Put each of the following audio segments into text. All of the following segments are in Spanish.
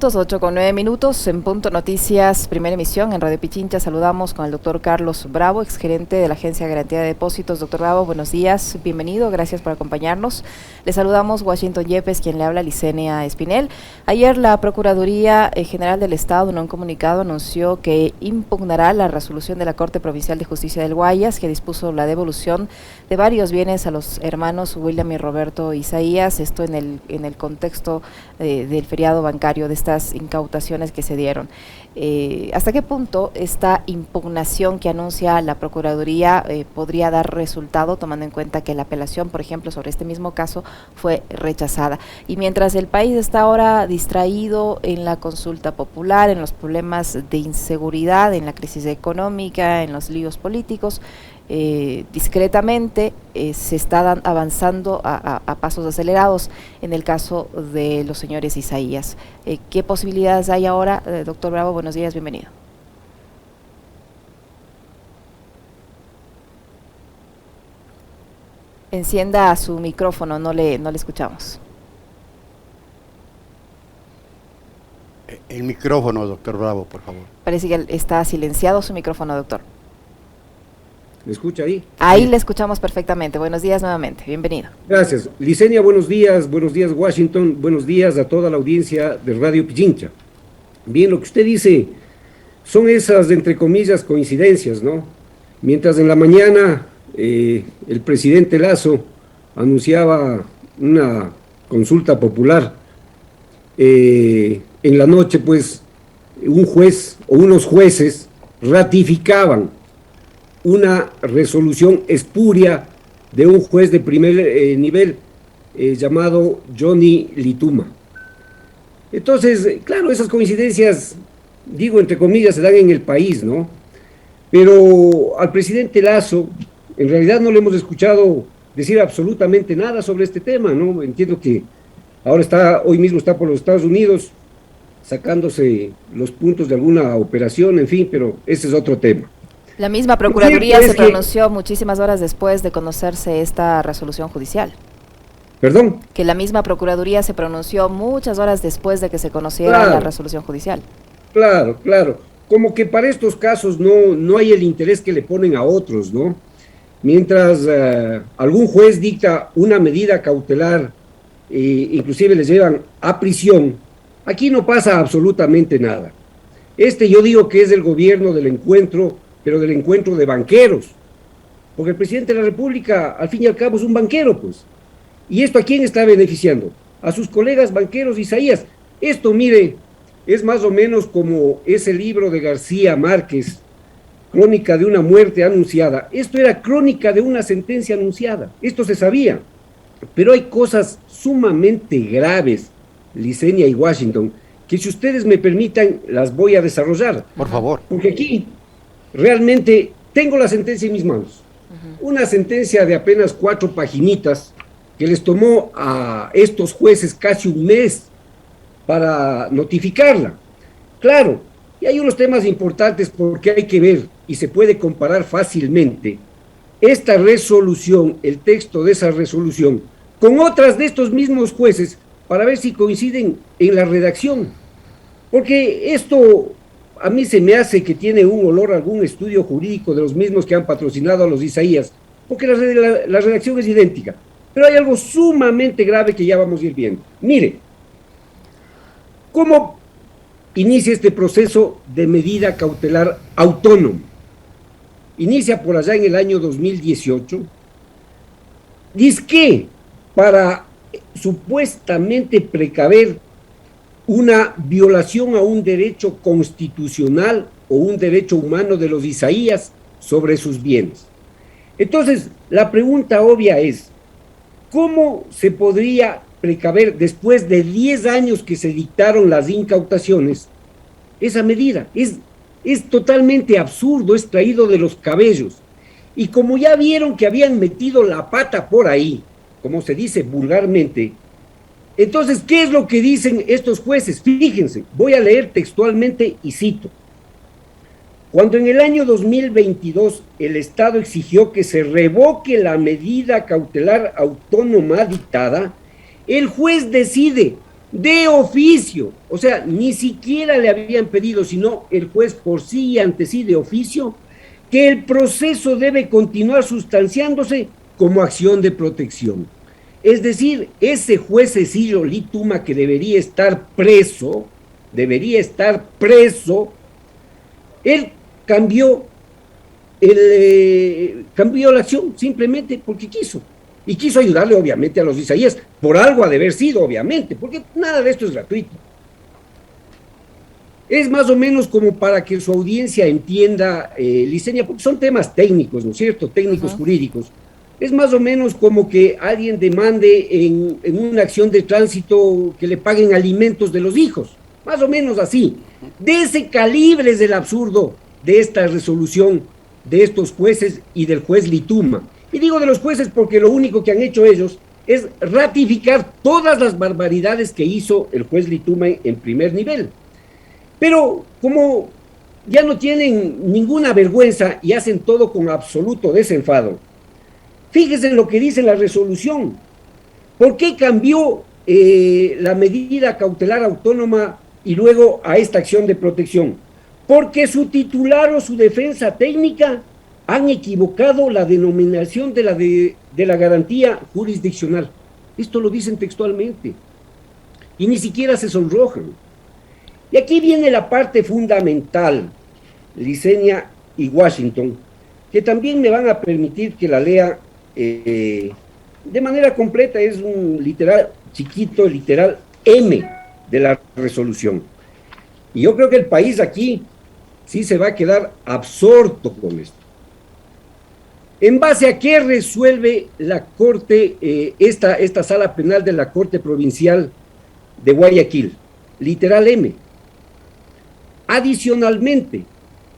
8:09 en Punto Noticias, primera emisión en Radio Pichincha. Saludamos con el doctor Carlos Bravo, exgerente de la Agencia de Garantía de Depósitos. Doctor Bravo, buenos días, bienvenido, gracias por acompañarnos. Le saludamos Washington Yepes, quien le habla, Licenia Espinel. Ayer la Procuraduría General del Estado, en un comunicado, anunció que impugnará la resolución de la Corte Provincial de Justicia del Guayas, que dispuso la devolución de varios bienes a los hermanos William y Roberto Isaías, esto en el contexto del feriado bancario de estas incautaciones que se dieron. ¿Hasta qué punto esta impugnación que anuncia la Procuraduría podría dar resultado, tomando en cuenta que la apelación, por ejemplo, sobre este mismo caso fue rechazada? Y mientras el país está ahora distraído en la consulta popular, en los problemas de inseguridad, en la crisis económica, en los líos políticos, discretamente se está avanzando a pasos acelerados en el caso de los señores Isaías. ¿Qué posibilidades hay ahora? Doctor Bravo, buenos días, bienvenido. Encienda su micrófono, no le escuchamos. El micrófono, doctor Bravo, por favor. Parece que está silenciado su micrófono, doctor. ¿Me escucha ahí? Ahí le escuchamos perfectamente. Buenos días nuevamente, bienvenido. Gracias. Licenia, buenos días Washington, buenos días a toda la audiencia de Radio Pichincha. Bien, lo que usted dice son esas, entre comillas, coincidencias, ¿no? Mientras en la mañana el presidente Lasso anunciaba una consulta popular, en la noche, pues, un juez o unos jueces ratificaban una resolución espuria de un juez de primer nivel llamado Johnny Lituma. Entonces, claro, esas coincidencias, digo entre comillas, se dan en el país, ¿no? Pero al presidente Lasso, en realidad no le hemos escuchado decir absolutamente nada sobre este tema, ¿no? Entiendo que ahora hoy mismo está por los Estados Unidos, sacándose los puntos de alguna operación, en fin, pero ese es otro tema. La misma Procuraduría se pronunció muchísimas horas después de conocerse esta resolución judicial. ¿Perdón? Que la misma Procuraduría se pronunció muchas horas después de que se conociera la resolución judicial. Claro. Como que para estos casos no hay el interés que le ponen a otros, ¿no? Mientras algún juez dicta una medida cautelar, inclusive les llevan a prisión, aquí no pasa absolutamente nada. Yo digo que es el gobierno del encuentro, pero del encuentro de banqueros, porque el presidente de la República, al fin y al cabo, es un banquero, pues. ¿Y esto a quién está beneficiando? A sus colegas banqueros Isaías. Esto, mire, es más o menos como ese libro de García Márquez, Crónica de una muerte anunciada. Esto era crónica de una sentencia anunciada, esto se sabía, pero hay cosas sumamente graves, Licenia y Washington, que si ustedes me permitan, las voy a desarrollar. Por favor. Porque aquí realmente tengo la sentencia en mis manos. Una sentencia de apenas 4 paginitas que les tomó a estos jueces casi un mes para notificarla. Claro, y hay unos temas importantes porque hay que ver y se puede comparar fácilmente esta resolución, el texto de esa resolución, con otras de estos mismos jueces para ver si coinciden en la redacción. Porque esto a mí se me hace que tiene un olor a algún estudio jurídico de los mismos que han patrocinado a los Isaías, porque la redacción es idéntica. Pero hay algo sumamente grave que ya vamos a ir viendo. Mire, ¿cómo inicia este proceso de medida cautelar autónoma? Inicia por allá en el año 2018. Dice que para supuestamente precaver una violación a un derecho constitucional o un derecho humano de los Isaías sobre sus bienes. Entonces, la pregunta obvia es, ¿cómo se podría precaver después de 10 años que se dictaron las incautaciones esa medida? Es totalmente absurdo, es traído de los cabellos. Y como ya vieron que habían metido la pata por ahí, como se dice vulgarmente, entonces, ¿qué es lo que dicen estos jueces? Fíjense, voy a leer textualmente y cito. Cuando en el año 2022 el Estado exigió que se revoque la medida cautelar autónoma dictada, el juez decide de oficio, o sea, ni siquiera le habían pedido, sino el juez por sí y ante sí de oficio, que el proceso debe continuar sustanciándose como acción de protección. Es decir, ese juez Cecilio Lituma, que debería estar preso, él cambió la acción simplemente porque quiso. Y quiso ayudarle, obviamente, a los Isaías. Por algo ha de haber sido, obviamente, porque nada de esto es gratuito. Es más o menos como para que su audiencia entienda, Licenia, porque son temas técnicos, ¿no es cierto? Técnicos jurídicos. Es más o menos como que alguien demande en una acción de tránsito que le paguen alimentos de los hijos. Más o menos así. De ese calibre es el absurdo de esta resolución de estos jueces y del juez Lituma. Y digo de los jueces porque lo único que han hecho ellos es ratificar todas las barbaridades que hizo el juez Lituma en primer nivel. Pero como ya no tienen ninguna vergüenza y hacen todo con absoluto desenfado, fíjense en lo que dice la resolución. ¿Por qué cambió la medida cautelar autónoma y luego a esta acción de protección? Porque su titular o su defensa técnica han equivocado la denominación de la garantía jurisdiccional. Esto lo dicen textualmente. Y ni siquiera se sonrojan. Y aquí viene la parte fundamental, Licenia y Washington, que también me van a permitir que la lea de manera completa. Es un literal chiquito, literal M de la resolución. Y yo creo que el país aquí sí se va a quedar absorto con esto. ¿En base a qué resuelve la Corte, esta sala penal de la Corte Provincial de Guayaquil? Literal M. Adicionalmente,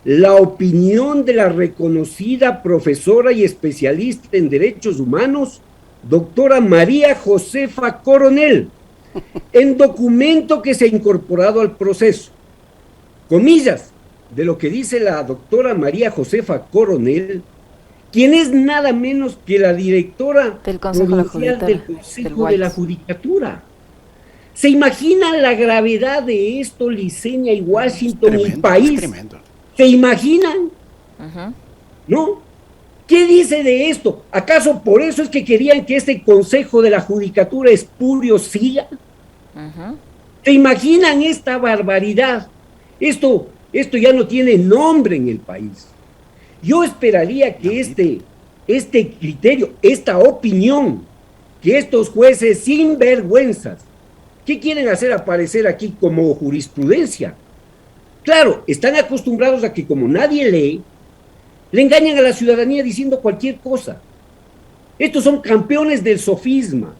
la opinión de la reconocida profesora y especialista en derechos humanos, doctora María Josefa Coronel, en documento que se ha incorporado al proceso. Comillas de lo que dice la doctora María Josefa Coronel, quien es nada menos que la directora del Consejo de la Judicatura. ¿Se imaginan la gravedad de esto, Licenia y Washington, y el país? ¿Se imaginan? ¿No? ¿Qué dice de esto? ¿Acaso por eso es que querían que este Consejo de la Judicatura espurio siga? ¿Se imaginan esta barbaridad? Esto ya no tiene nombre en el país. Yo esperaría que este criterio, esta opinión, que estos jueces sinvergüenzas, ¿qué quieren hacer aparecer aquí como jurisprudencia? Claro, están acostumbrados a que como nadie lee, le engañan a la ciudadanía diciendo cualquier cosa. Estos son campeones del sofisma.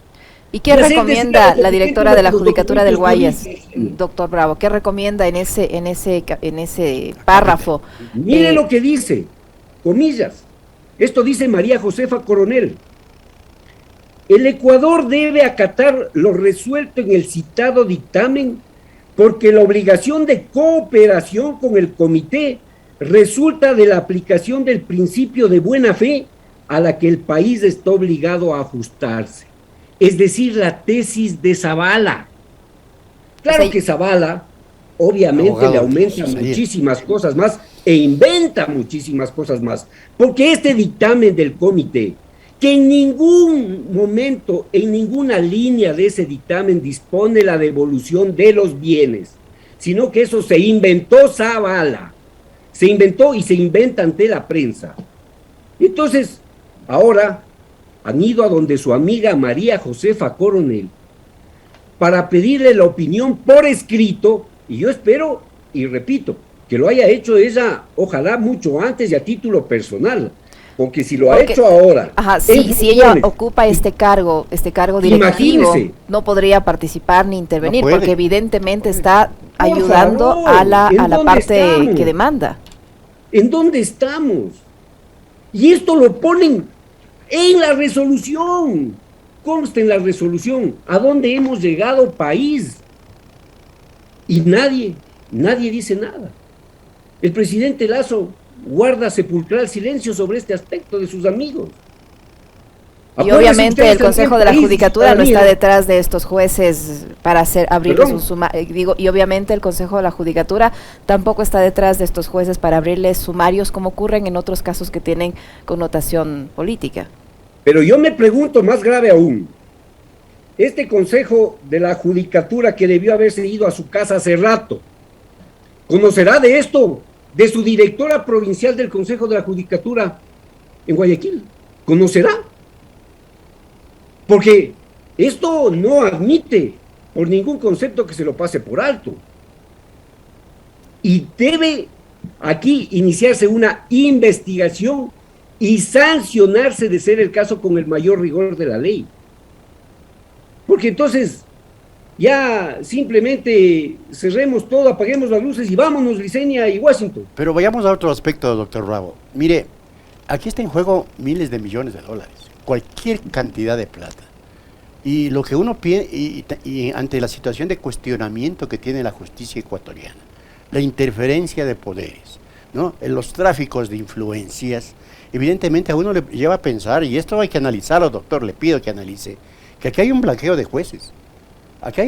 ¿Y qué recomienda la directora de la Judicatura del Guayas, doctor Bravo? ¿Qué recomienda en ese párrafo? Mire lo que dice, comillas. Esto dice María Josefa Coronel. El Ecuador debe acatar lo resuelto en el citado dictamen porque la obligación de cooperación con el comité resulta de la aplicación del principio de buena fe a la que el país está obligado a ajustarse. Es decir, la tesis de Zavala. Claro que Zavala, obviamente, le aumenta muchísimas cosas más e inventa muchísimas cosas más. Porque este dictamen del comité, que en ningún momento, en ninguna línea de ese dictamen dispone la devolución de los bienes, sino que eso se inventó Zavala. Se inventó y se inventa ante la prensa. Entonces, ahora han ido a donde su amiga María Josefa Coronel para pedirle la opinión por escrito, y yo espero, y repito, que lo haya hecho ella, ojalá mucho antes y a título personal, porque si lo ha hecho ahora... si ella ocupa este cargo directivo, no podría participar ni intervenir, porque evidentemente está ayudando a la parte que demanda. ¿En dónde estamos? Y esto lo ponen en la resolución, consta en la resolución, a dónde hemos llegado país. Y nadie dice nada. El presidente Lasso guarda sepulcral silencio sobre este aspecto de sus amigos. Y obviamente el Consejo de la Judicatura no está detrás de estos jueces para abrirles un sumario, y obviamente el Consejo de la Judicatura tampoco está detrás de estos jueces para abrirles sumarios como ocurren en otros casos que tienen connotación política. Pero yo me pregunto, más grave aún, este Consejo de la Judicatura que debió haberse ido a su casa hace rato, ¿conocerá de esto? De su directora provincial del Consejo de la Judicatura en Guayaquil. ¿Conocerá? Porque esto no admite por ningún concepto que se lo pase por alto. Y debe aquí iniciarse una investigación y sancionarse, de ser el caso, con el mayor rigor de la ley. Porque entonces ya simplemente cerremos todo, apaguemos las luces y vámonos, Licenia y Washington. Pero vayamos a otro aspecto, doctor Bravo. Mire, aquí está en juego miles de millones de dólares, cualquier cantidad de plata. Y lo que uno piensa, y ante la situación de cuestionamiento que tiene la justicia ecuatoriana, la interferencia de poderes, ¿no?, en los tráficos de influencias, evidentemente a uno le lleva a pensar, y esto hay que analizarlo, doctor, le pido que analice, que aquí hay un blanqueo de jueces. Aquí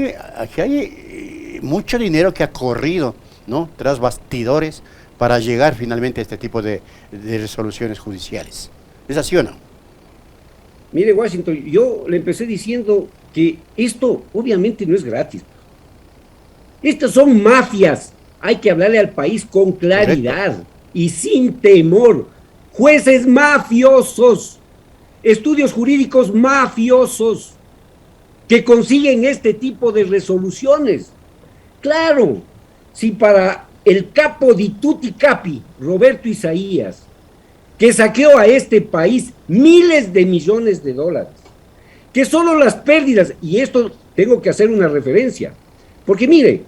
hay mucho dinero que ha corrido, ¿no?, tras bastidores para llegar finalmente a este tipo de resoluciones judiciales. ¿Es así o no? Mire, Washington, yo le empecé diciendo que esto obviamente no es gratis. Estas son mafias. Hay que hablarle al país con claridad. Correcto. Y sin temor. Jueces mafiosos, estudios jurídicos mafiosos, que consiguen este tipo de resoluciones. Claro, si para el capo di tutti capi, Roberto Isaías, que saqueó a este país miles de millones de dólares, que solo las pérdidas, y esto tengo que hacer una referencia, porque mire,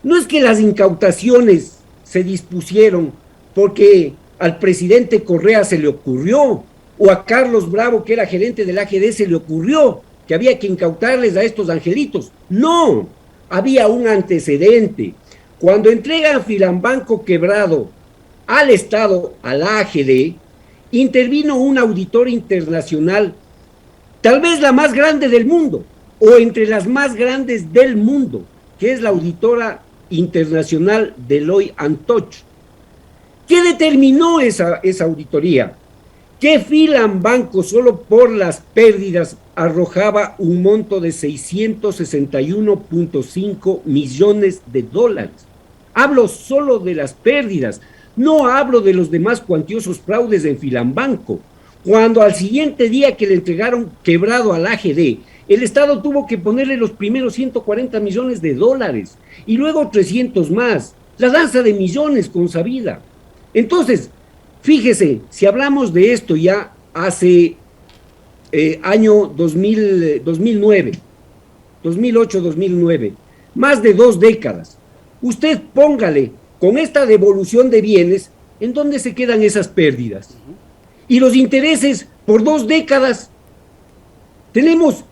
no es que las incautaciones se dispusieron porque al presidente Correa se le ocurrió, o a Carlos Bravo, que era gerente del AGD, se le ocurrió que había que incautarles a estos angelitos. No, había un antecedente. Cuando entregan Filambanco quebrado al Estado, al AGD, intervino un auditor internacional, tal vez la más grande del mundo, o entre las más grandes del mundo, que es la auditora internacional Deloitte & Touche. ¿Qué determinó esa auditoría? Que Filambanco solo por las pérdidas arrojaba un monto de 661.5 millones de dólares. Hablo solo de las pérdidas, no hablo de los demás cuantiosos fraudes en Filambanco. Cuando al siguiente día que le entregaron quebrado al AGD, el Estado tuvo que ponerle los primeros 140 millones de dólares y luego 300 más. La danza de millones consabida. Entonces, fíjese, si hablamos de esto ya hace año 2009, 2008-2009, más de 2 décadas, usted póngale con esta devolución de bienes, ¿en dónde se quedan esas pérdidas? Y los intereses por 2 décadas, tenemos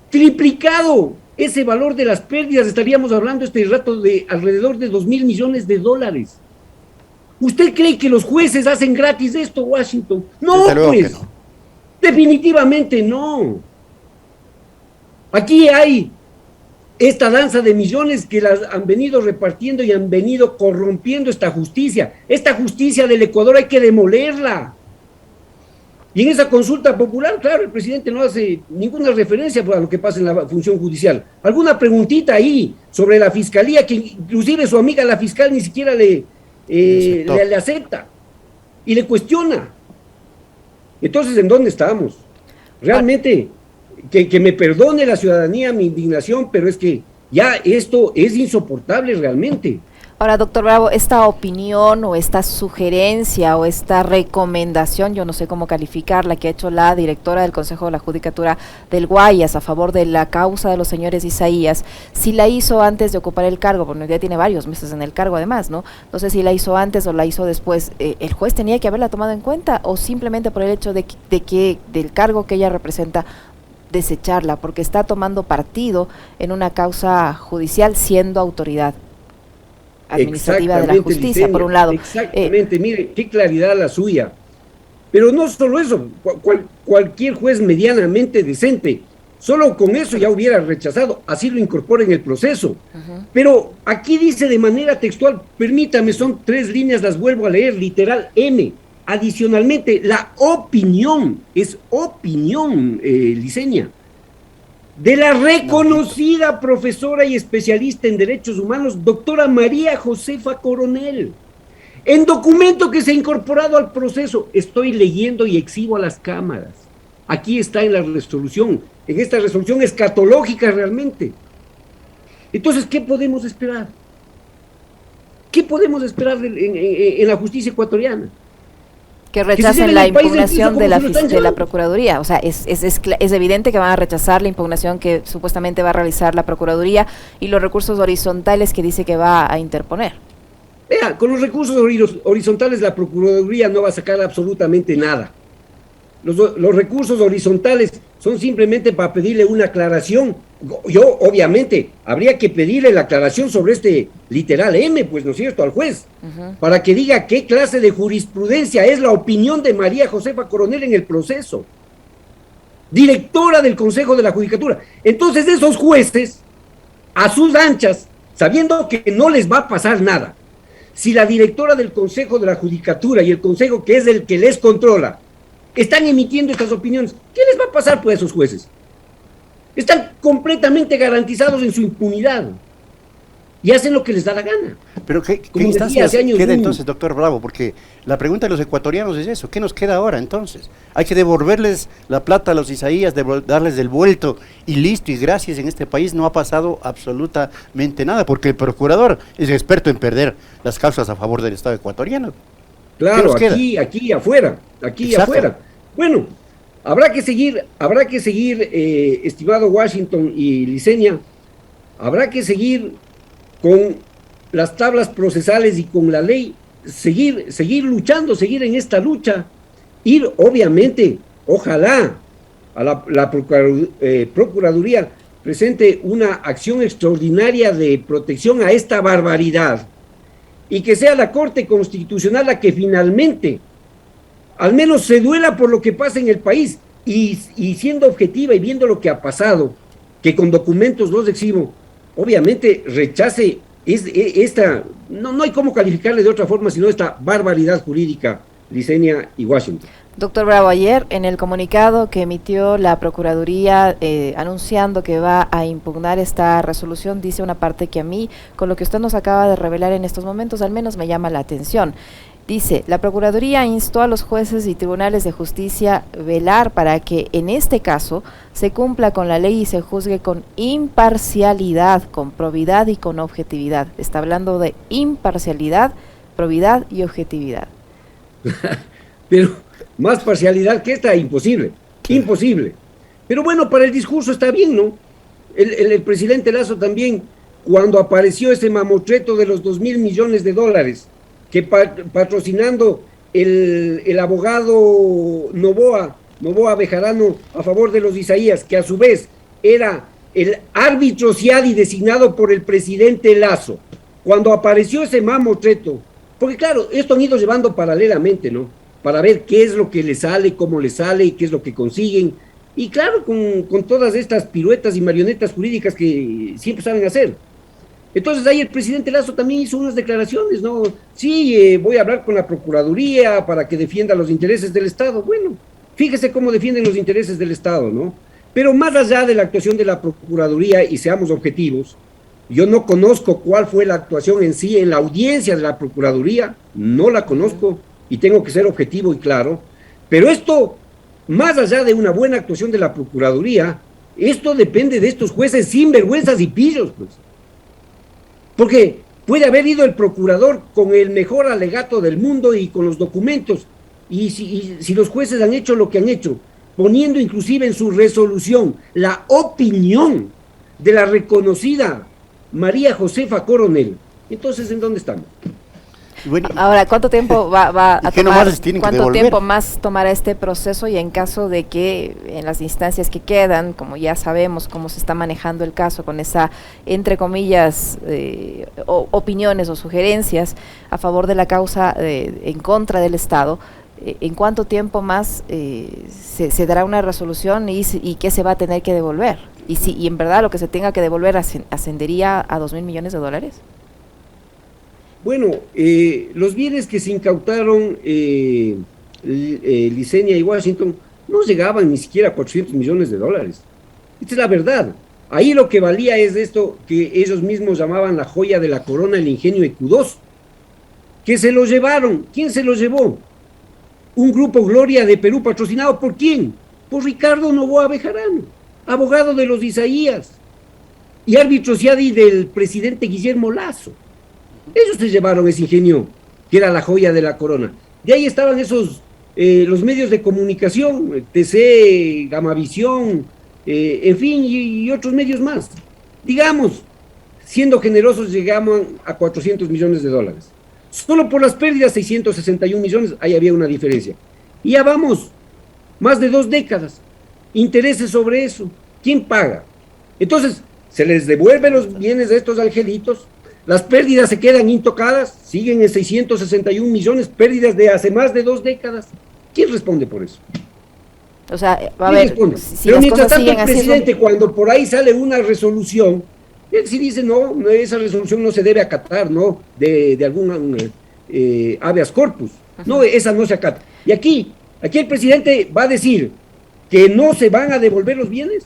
triplicado ese valor de las pérdidas, estaríamos hablando este rato de alrededor de 2.000 millones de dólares. ¿Usted cree que los jueces hacen gratis esto, Washington? No, pues, no. Definitivamente no. Aquí hay esta danza de millones que las han venido repartiendo y han venido corrompiendo esta justicia. Esta justicia del Ecuador hay que demolerla. Y en esa consulta popular, claro, el presidente no hace ninguna referencia a lo que pasa en la función judicial. Alguna preguntita ahí sobre la fiscalía, que inclusive su amiga la fiscal ni siquiera le acepta y le cuestiona. Entonces, ¿en dónde estamos? Realmente, que me perdone la ciudadanía mi indignación, pero es que ya esto es insoportable realmente. Ahora, doctor Bravo, esta opinión o esta sugerencia o esta recomendación, yo no sé cómo calificarla, que ha hecho la directora del Consejo de la Judicatura del Guayas a favor de la causa de los señores Isaías, si la hizo antes de ocupar el cargo, porque ya tiene varios meses en el cargo además, ¿no? No sé si la hizo antes o la hizo después, ¿el juez tenía que haberla tomado en cuenta o simplemente por el hecho de que del cargo que ella representa desecharla, porque está tomando partido en una causa judicial siendo autoridad administrativa de la justicia, por un lado? Exactamente, mire, qué claridad la suya. Pero no solo eso, cualquier juez medianamente decente, solo con eso ya hubiera rechazado, así lo incorpora en el proceso. Pero aquí dice de manera textual, permítame, son 3 líneas, las vuelvo a leer, literal M. Adicionalmente, la opinión, es opinión, Liceña, de la reconocida profesora y especialista en derechos humanos, doctora María Josefa Coronel. En documento que se ha incorporado al proceso, estoy leyendo y exhibo a las cámaras. Aquí está en la resolución, en esta resolución escatológica realmente. Entonces, ¿qué podemos esperar? ¿Qué podemos esperar en la justicia ecuatoriana? Que rechacen la impugnación de la Procuraduría. O sea, es evidente que van a rechazar la impugnación que supuestamente va a realizar la Procuraduría y los recursos horizontales que dice que va a interponer. Vea, con los recursos horizontales la Procuraduría no va a sacar absolutamente nada. Los recursos horizontales son simplemente para pedirle una aclaración. Yo, obviamente, habría que pedirle la aclaración sobre este literal M, pues, ¿no es cierto?, al juez, para que diga qué clase de jurisprudencia es la opinión de María Josefa Coronel en el proceso. Directora del Consejo de la Judicatura. Entonces, esos jueces, a sus anchas, sabiendo que no les va a pasar nada, si la directora del Consejo de la Judicatura y el Consejo, que es el que les controla, están emitiendo estas opiniones, ¿qué les va a pasar pues a esos jueces? Están completamente garantizados en su impunidad y hacen lo que les da la gana. Pero ¿qué instancias queda entonces, doctor Bravo? Porque la pregunta de los ecuatorianos es eso, ¿qué nos queda ahora entonces? Hay que devolverles la plata a los Isaías, darles del vuelto y listo, y gracias, en este país no ha pasado absolutamente nada, porque el procurador es experto en perder las causas a favor del Estado ecuatoriano. Claro, aquí afuera. Bueno, habrá que seguir, estimado Washington y Liceña, habrá que seguir con las tablas procesales y con la ley, seguir luchando, seguir en esta lucha, ir obviamente, ojalá a la Procuraduría presente una acción extraordinaria de protección a esta barbaridad y que sea la Corte Constitucional la que finalmente al menos se duela por lo que pasa en el país y siendo objetiva y viendo lo que ha pasado, que con documentos los exhibo, obviamente rechace esta, no hay cómo calificarle de otra forma sino esta barbaridad jurídica, Liceña y Washington. Doctor Bravo, ayer en el comunicado que emitió la Procuraduría anunciando que va a impugnar esta resolución, dice una parte que a mí, con lo que usted nos acaba de revelar en estos momentos, al menos me llama la atención. Dice, la Procuraduría instó a los jueces y tribunales de justicia velar para que en este caso se cumpla con la ley y se juzgue con imparcialidad, con probidad y con objetividad. Está hablando de imparcialidad, probidad y objetividad. Pero más parcialidad que esta, imposible. Pero bueno, para el discurso está bien, ¿no? El presidente Lasso también, cuando apareció ese mamotreto de los $2,000 millones, que patrocinando el abogado Novoa Bejarano a favor de los Isaías, que a su vez era el árbitro CIADI designado por el presidente Lasso, cuando apareció ese mamotreto, porque claro, esto han ido llevando paralelamente, ¿no? Para ver qué es lo que les sale, cómo les sale, qué es lo que consiguen, y claro, con todas estas piruetas y marionetas jurídicas que siempre saben hacer. Entonces ahí el presidente Lasso también hizo unas declaraciones, ¿no? Sí, voy a hablar con la Procuraduría para que defienda los intereses del Estado. Bueno, fíjese cómo defienden los intereses del Estado, ¿no? Pero más allá de la actuación de la Procuraduría, y seamos objetivos, yo no conozco cuál fue la actuación en sí en la audiencia de la Procuraduría, no la conozco y tengo que ser objetivo y claro, pero esto, más allá de una buena actuación de la Procuraduría, esto depende de estos jueces sinvergüenzas y pillos, pues. Porque puede haber ido el procurador con el mejor alegato del mundo y con los documentos, y si los jueces han hecho lo que han hecho, poniendo inclusive en su resolución la opinión de la reconocida María Josefa Coronel, entonces ¿en dónde estamos? Bueno, ahora, ¿cuánto tiempo va a tomar? ¿Cuánto tiempo más tomará este proceso? Y en caso de que en las instancias que quedan, como ya sabemos cómo se está manejando el caso con esa, entre comillas, opiniones o sugerencias a favor de la causa en contra del Estado, ¿En cuánto tiempo más se dará una resolución y qué se va a tener que devolver? Y en verdad lo que se tenga que devolver ascendería a 2.000 millones de dólares. Bueno, los bienes que se incautaron Licenia y Washington no llegaban ni siquiera a 400 millones de dólares. Esta es la verdad. Ahí lo que valía es esto que ellos mismos llamaban la joya de la corona, el ingenio EQ2, que se lo llevaron. ¿Quién se lo llevó? Un grupo Gloria de Perú, patrocinado ¿por quién? Por Ricardo Noboa Bejarano, abogado de los Isaías y árbitro CIADI del presidente Guillermo Lazo. Ellos se llevaron ese ingenio, que era la joya de la corona. De ahí estaban esos, los medios de comunicación, TC, Gamavisión, en fin, y otros medios más. Digamos, siendo generosos, llegamos a 400 millones de dólares. Solo por las pérdidas, 661 millones, ahí había una diferencia. Y ya vamos, más de 2 décadas. Intereses sobre eso. ¿Quién paga? Entonces, se les devuelven los bienes de estos angelitos, las pérdidas se quedan intocadas, siguen en 661 millones, pérdidas de hace más de 2 décadas. ¿Quién responde por eso? O sea, va a ver, si pero mientras tanto el presidente, cuando por ahí sale una resolución, él sí dice, no, esa resolución no se debe acatar, ¿no? De algún habeas corpus. No, esa no se acata. Y aquí el presidente va a decir que no se van a devolver los bienes.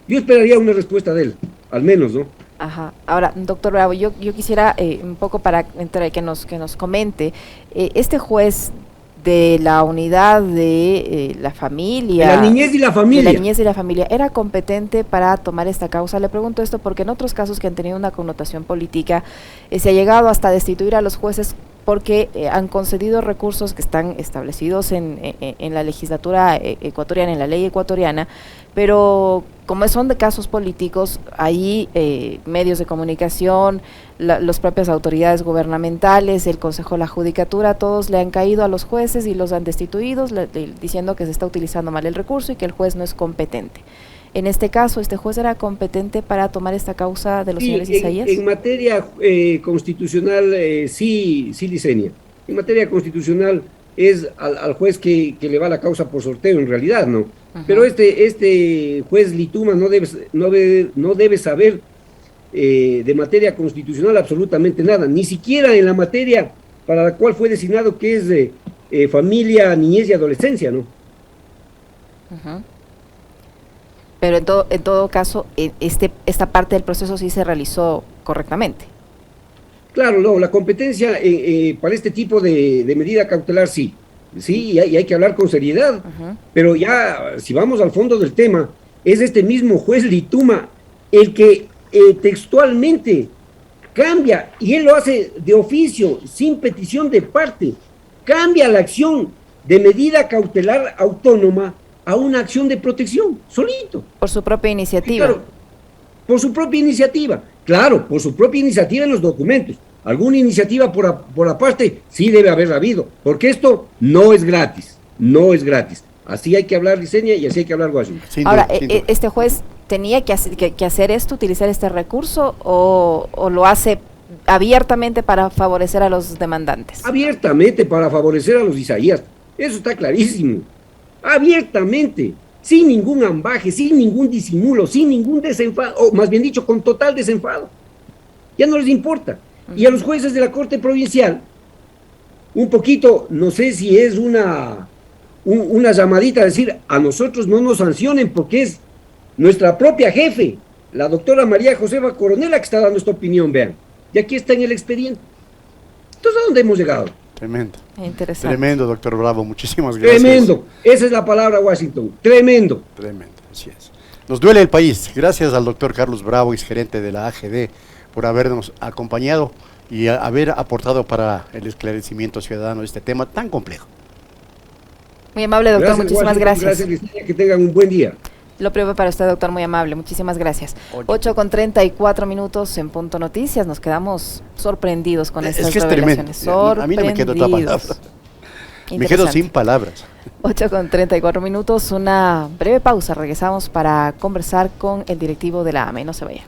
Yo esperaría una respuesta de él, al menos, ¿no? Ajá. Ahora, doctor Bravo, yo quisiera un poco para que nos comente, este juez de la unidad de la familia, de la niñez y la familia. De la niñez y la familia, ¿era competente para tomar esta causa? Le pregunto esto porque en otros casos que han tenido una connotación política, se ha llegado hasta destituir a los jueces porque han concedido recursos que están establecidos en la legislatura ecuatoriana, en la ley ecuatoriana, pero como son de casos políticos, ahí medios de comunicación, las propias autoridades gubernamentales, el Consejo de la Judicatura, todos le han caído a los jueces y los han destituido, diciendo que se está utilizando mal el recurso y que el juez no es competente. En este caso, ¿este juez era competente para tomar esta causa de los señores Isaías? En materia constitucional, sí, Licenia. En materia constitucional es al juez que le va la causa por sorteo, en realidad, ¿no? Uh-huh. Pero este juez Lituma no debe saber de materia constitucional absolutamente nada, ni siquiera en la materia para la cual fue designado, que es de familia, niñez y adolescencia, ¿no? Uh-huh. Pero en todo caso, esta parte del proceso sí se realizó correctamente. Claro, no, la competencia para este tipo de medida cautelar sí, y hay que hablar con seriedad, uh-huh. Pero ya, si vamos al fondo del tema, es este mismo juez Lituma el que textualmente cambia, y él lo hace de oficio, sin petición de parte, cambia la acción de medida cautelar autónoma a una acción de protección, solito. Por su propia iniciativa. Claro, por su propia iniciativa. Claro, por su propia iniciativa en los documentos. Alguna iniciativa por aparte sí debe haber habido, porque esto no es gratis, no es gratis. Así hay que hablar Licenia y así hay que hablar Washington. Ahora, ¿este juez tenía que hacer esto, utilizar este recurso, o lo hace abiertamente para favorecer a los demandantes? Abiertamente para favorecer a los Isaías, eso está clarísimo. Abiertamente, sin ningún ambaje, sin ningún disimulo, sin ningún desenfado, o más bien dicho, con total desenfado. Ya no les importa. Y a los jueces de la Corte Provincial, un poquito, no sé si es una llamadita a decir, a nosotros no nos sancionen porque es nuestra propia jefe, la doctora María Josefa Coronela, que está dando esta opinión, vean. Y aquí está en el expediente. Entonces, ¿a dónde hemos llegado? Tremendo. Interesante. Tremendo, doctor Bravo, muchísimas gracias. Tremendo, esa es la palabra, Washington, tremendo. Tremendo, así es. Nos duele el país. Gracias al doctor Carlos Bravo, exgerente de la AGD, por habernos acompañado y haber aportado para el esclarecimiento ciudadano de este tema tan complejo. Muy amable, doctor, gracias, muchísimas gracias. Gracias, que tengan un buen día. Lo primero para usted, doctor, muy amable, muchísimas gracias. 8:34 en Punto Noticias, nos quedamos sorprendidos con estas revelaciones. Tremendo. A mí no me quedó otra palabra. Me quedo sin palabras. 8:34, una breve pausa, regresamos para conversar con el directivo de la AME, no se vaya.